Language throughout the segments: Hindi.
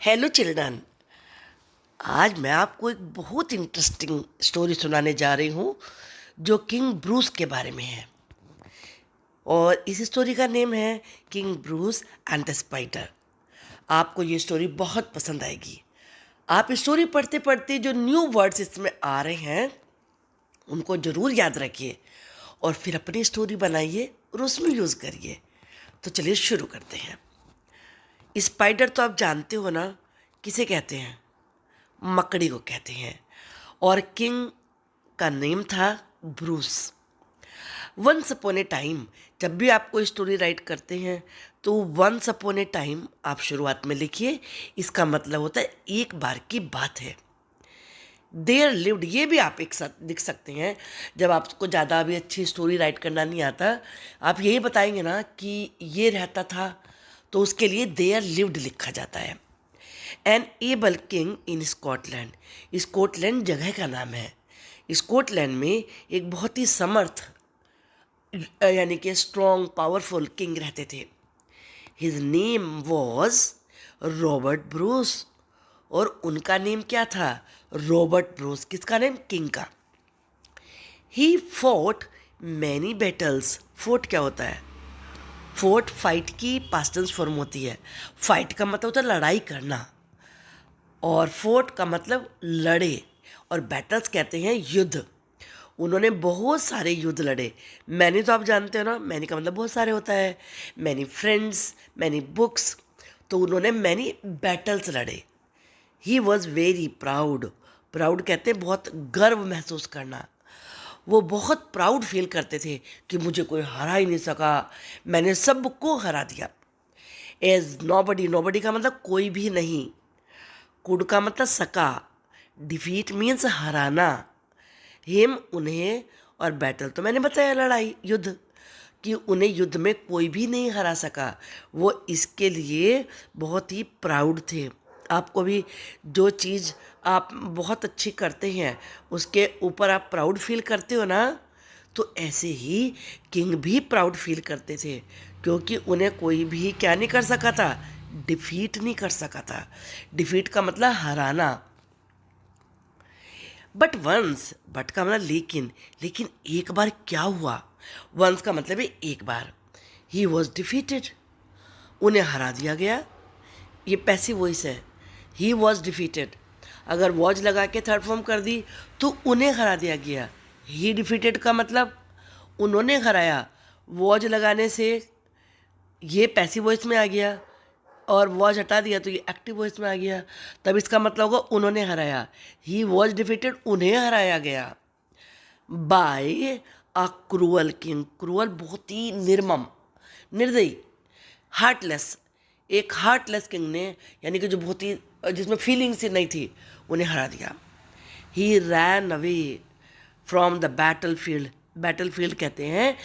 Hello children. आज मैं आपको एक बहुत इंटरेस्टिंग स्टोरी सुनाने जा रही हूँ जो किंग ब्रूस के बारे में है। और इस स्टोरी का नेम है king Bruce and the spider. आपको ये स्टोरी बहुत पसंद आएगी। आप स्टोरी पढ़ते पढ़ते जो न्यू वर्ड्स इसमें आ रहे हैं उनको ज़रूर याद रखिए और फिर अपनी स्टोरी बनाइए और उसमें यूज़ करिए। तो चलिए शुरू करते हैं। स्पाइडर तो आप जानते हो ना, किसे कहते हैं? मकड़ी को कहते हैं। और किंग का नेम था Bruce. Once upon a time, जब भी आप कोई स्टोरी राइट करते हैं तो वंस अपॉन ए टाइम आप शुरुआत में लिखिए। इसका मतलब होता है एक बार की बात है। देयर लिव्ड, ये भी आप एक साथ लिख सकते हैं। जब आपको ज़्यादा भी अच्छी स्टोरी राइट करना नहीं आता, आप यही बताएंगे ना कि ये रहता था, तो उसके लिए देयर लिव्ड लिखा जाता है। An able king in Scotland, Scotland जगह का नाम है। स्कॉटलैंड में एक बहुत ही समर्थ यानी कि स्ट्रॉन्ग पावरफुल किंग रहते थे। His name was Robert Bruce. और उनका नेम क्या था? Robert Bruce. किसका नेम? किंग का। He fought many battles. Fort क्या होता है? फोर्ट फाइट की पास्ट टेंस फॉर्म होती है। फाइट का मतलब होता है लड़ाई करना, और फोर्ट का मतलब लड़े, और बैटल्स कहते हैं युद्ध। उन्होंने बहुत सारे युद्ध लड़े। मैनी तो आप जानते हो ना, मैनी का मतलब बहुत सारे होता है। Many friends, many books. तो उन्होंने मैनी बैटल्स लड़े। He was very proud. Proud कहते हैं बहुत गर्व महसूस करना। वो बहुत प्राउड फील करते थे कि मुझे कोई हरा ही नहीं सका, मैंने सबको हरा दिया। एज नोबडी, नोबडी का मतलब कोई भी नहीं। कुड का मतलब सका। डिफीट मीन्स हराना। हिम उन्हें, और बैटल तो मैंने बताया लड़ाई युद्ध, कि उन्हें युद्ध में कोई भी नहीं हरा सका। वो इसके लिए बहुत ही प्राउड थे। आपको भी जो चीज़ आप बहुत अच्छी करते हैं उसके ऊपर आप प्राउड फील करते हो ना, तो ऐसे ही किंग भी प्राउड फील करते थे, क्योंकि उन्हें कोई भी क्या नहीं कर सका था? डिफीट नहीं कर सका था। डिफीट का मतलब हराना। बट वंस, बट का मतलब लेकिन, लेकिन एक बार क्या हुआ? वंस का मतलब है एक बार। ही वॉज डिफीटेड, उन्हें हरा दिया गया। ये पैसिव वॉइस है। ही वॉज डिफीटेड, अगर वॉज लगा के थर्ड फॉर्म कर दी तो उन्हें हरा दिया गया। ही डिफीटेड का मतलब उन्होंने हराया। वॉज लगाने से ये पैसिव वॉइस में आ गया, और वॉज हटा दिया तो ये एक्टिव वॉइस में आ गया। तब इसका मतलब होगा उन्होंने हराया। ही वॉज डिफीटेड, उन्हें हराया गया। By a cruel king. Cruel बहुत ही निर्मम, निर्दयी, हार्टलेस। एक हार्टलेस किंग ने, यानी कि जो बहुत ही, जिसमें फीलिंग्स ही नहीं थी, उन्हें हरा दिया। He ran away from the battlefield. Battlefield कहते हैं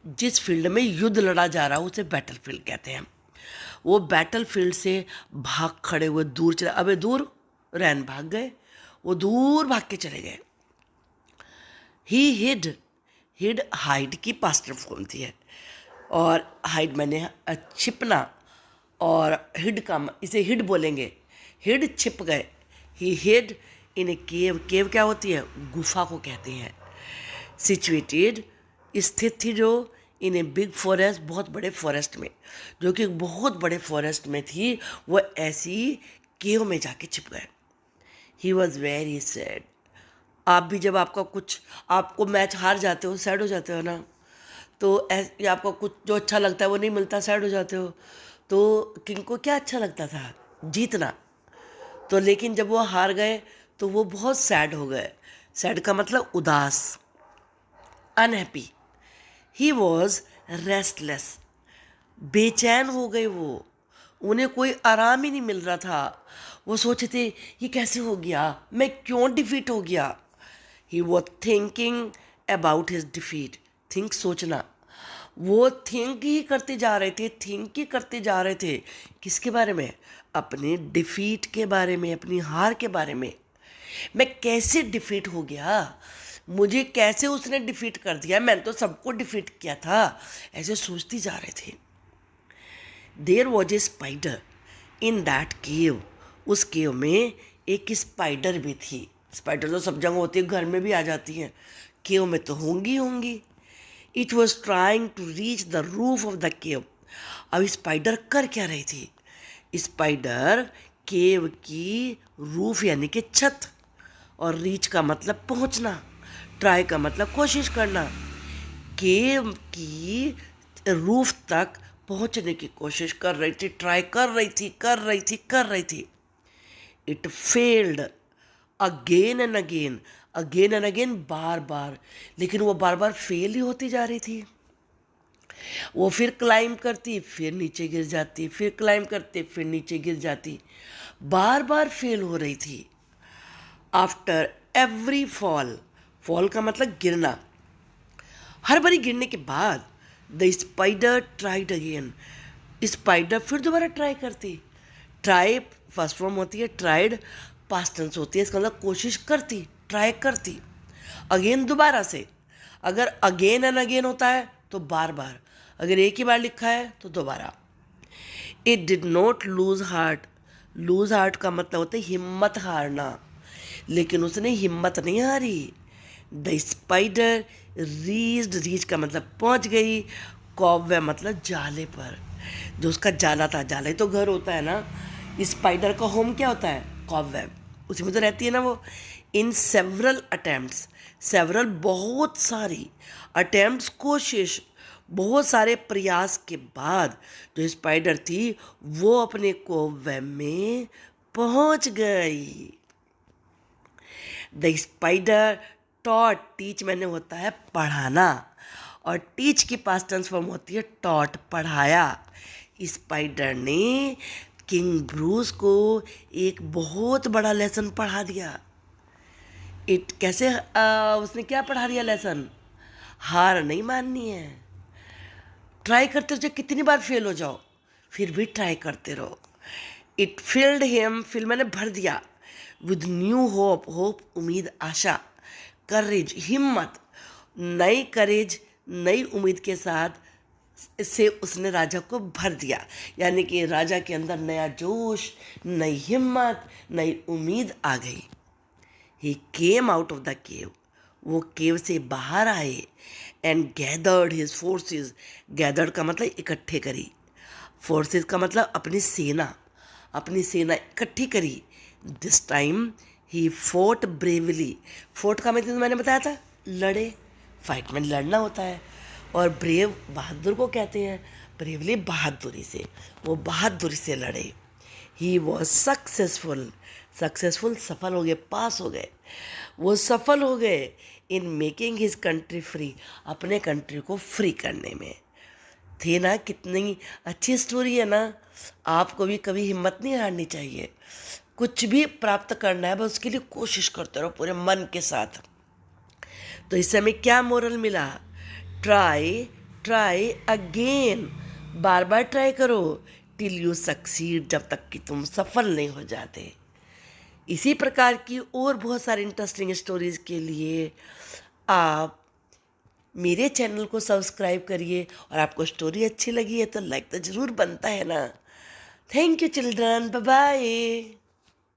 जिस फील्ड में युद्ध लड़ा जा रहा हो उसे बैटल फील्ड कहते हैं। वो बैटल फील्ड से भाग खड़े हुए, दूर चले, अबे दूर, रैन भाग गए, वो दूर भाग के चले गए। ही हिड, हिड हाइड की पास्ट फॉर्म थी है, और हाइड मैंने छिपना, और हिड का इसे हिड बोलेंगे। हिड छिप गए। ही हिड इन ए केव। केव क्या होती है? गुफा को कहते हैं। सिचुएटेड, स्थित थी जो, इन ए बिग फॉरेस्ट, बहुत बड़े फॉरेस्ट में, जो कि बहुत बड़े फॉरेस्ट में थी, वो ऐसी केव में जाके छिप गए। He was very sad. आप भी जब आपका कुछ, आपको मैच हार जाते हो, सैड हो जाते हो ना, तो या आपको कुछ जो अच्छा लगता है वो नहीं मिलता, सैड हो जाते हो। तो किंग को क्या अच्छा लगता था? जीतना। तो लेकिन जब वो हार गए तो वो बहुत सैड हो गए। सैड का मतलब उदास, अनहैप्पी। ही वॉज रेस्टलेस, बेचैन हो गए वो। उन्हें कोई आराम ही नहीं मिल रहा था। वो सोचे थे ये कैसे हो गया, मैं क्यों डिफीट हो गया। He was thinking about his defeat. Think सोचना। वो थिंक ही करते जा रहे थे, थिंक ही करते जा रहे थे। किसके बारे में? अपने डिफीट के बारे में, अपनी हार के बारे में। मैं कैसे डिफीट हो गया, मुझे कैसे उसने डिफीट कर दिया, मैंने तो सबको डिफीट किया था, ऐसे सोचती जा रहे थे। There was a spider in that cave. उस केव में एक स्पाइडर भी थी। स्पाइडर तो सब जगह होती है, घर में भी आ जाती हैं, केव में तो होंगी। It was trying to reach the roof of the cave. अब स्पाइडर कर क्या रही थी? स्पाइडर केव की रूफ यानी कि छत, और रीच का मतलब पहुंचना, ट्राई का मतलब कोशिश करना, केव की रूफ तक पहुंचने की कोशिश कर रही थी, ट्राई कर रही थी। It failed again and again, बार बार, लेकिन वो बार बार फेल ही होती जा रही थी। वो फिर क्लाइंब करती, फिर नीचे गिर जाती, फिर क्लाइंब करते, फिर नीचे गिर जाती, बार बार फेल हो रही थी। आफ्टर एवरी फॉल, फॉल का मतलब गिरना, हर बारी गिरने के बाद the spider tried again, spider फिर दोबारा ट्राई करती। ट्राई फर्स्ट फॉर्म होती है, ट्राइड पास्ट टेंस होती है, इसका मतलब कोशिश करती, ट्राई करती। अगेन दोबारा से, अगर अगेन एंड अगेन होता है तो बार बार, अगर एक ही बार लिखा है तो दोबारा। It did not lose heart, loose heart का मतलब होता है हिम्मत हारना, लेकिन उसने हिम्मत नहीं हारी। द स्पाइडर रीच का मतलब पहुंच गई, कॉबवेब मतलब जाले पर, जो उसका जाला था, जाला ही तो घर होता है ना, स्पाइडर का होम क्या होता है? कॉबवेब, उसी में तो रहती है ना वो। इन सेवरल अटेम्प्ट्स, सेवरल बहुत सारी, अटेम्प्ट्स कोशिश, बहुत सारे प्रयास के बाद जो स्पाइडर थी वो अपने कॉबवेब में पहुंच गई। द स्पाइडर टॉट, टीच मैंने होता है पढ़ाना, और टीच की पास्ट टेंस फॉर्म होती है टॉट, पढ़ाया। स्पाइडर ने किंग ब्रूस को एक बहुत बड़ा लेसन पढ़ा दिया। इट कैसे उसने क्या पढ़ा दिया लेसन? हार नहीं माननी है, ट्राई करते रहो, कितनी बार फेल हो जाओ फिर भी ट्राई करते रहो। इट फिल्ड हिम, फिल मैंने भर दिया, विद न्यू होप, होप उम्मीद आशा, करेज हिम्मत, नई करेज नई उम्मीद के साथ से उसने राजा को भर दिया, यानी कि राजा के अंदर नया जोश, नई हिम्मत, नई उम्मीद आ गई। He came out of the cave, वो केव से बाहर आए, and gathered his forces, gathered का मतलब इकट्ठे करी, फोर्सेस का मतलब अपनी सेना, अपनी सेना इकट्ठी करी। This time he fort bravely, fort का मतलब मैंने बताया था लड़े, फाइट में लड़ना होता है, और ब्रेव बहादुर को कहते हैं, ब्रेवली बहादुरी से, वो बहादुरी से लड़े। ही वॉज सक्सेसफुल, सक्सेसफुल सफल हो गए, पास हो गए, वो सफल हो गए in making his country free, अपने कंट्री को फ्री करने में। थे ना, कितनी अच्छी स्टोरी है ना। आपको भी कभी हिम्मत नहीं हारनी चाहिए, कुछ भी प्राप्त करना है बस उसके लिए कोशिश करते रहो पूरे मन के साथ। तो इससे हमें क्या मोरल मिला? ट्राई ट्राई अगेन, बार बार ट्राई करो, टिल यू सक्सीड, जब तक कि तुम सफल नहीं हो जाते। इसी प्रकार की और बहुत सारी इंटरेस्टिंग स्टोरीज़ के लिए आप मेरे चैनल को सब्सक्राइब करिए, और आपको स्टोरी अच्छी लगी है तो लाइक तो ज़रूर बनता है ना। Thank you children, bye bye.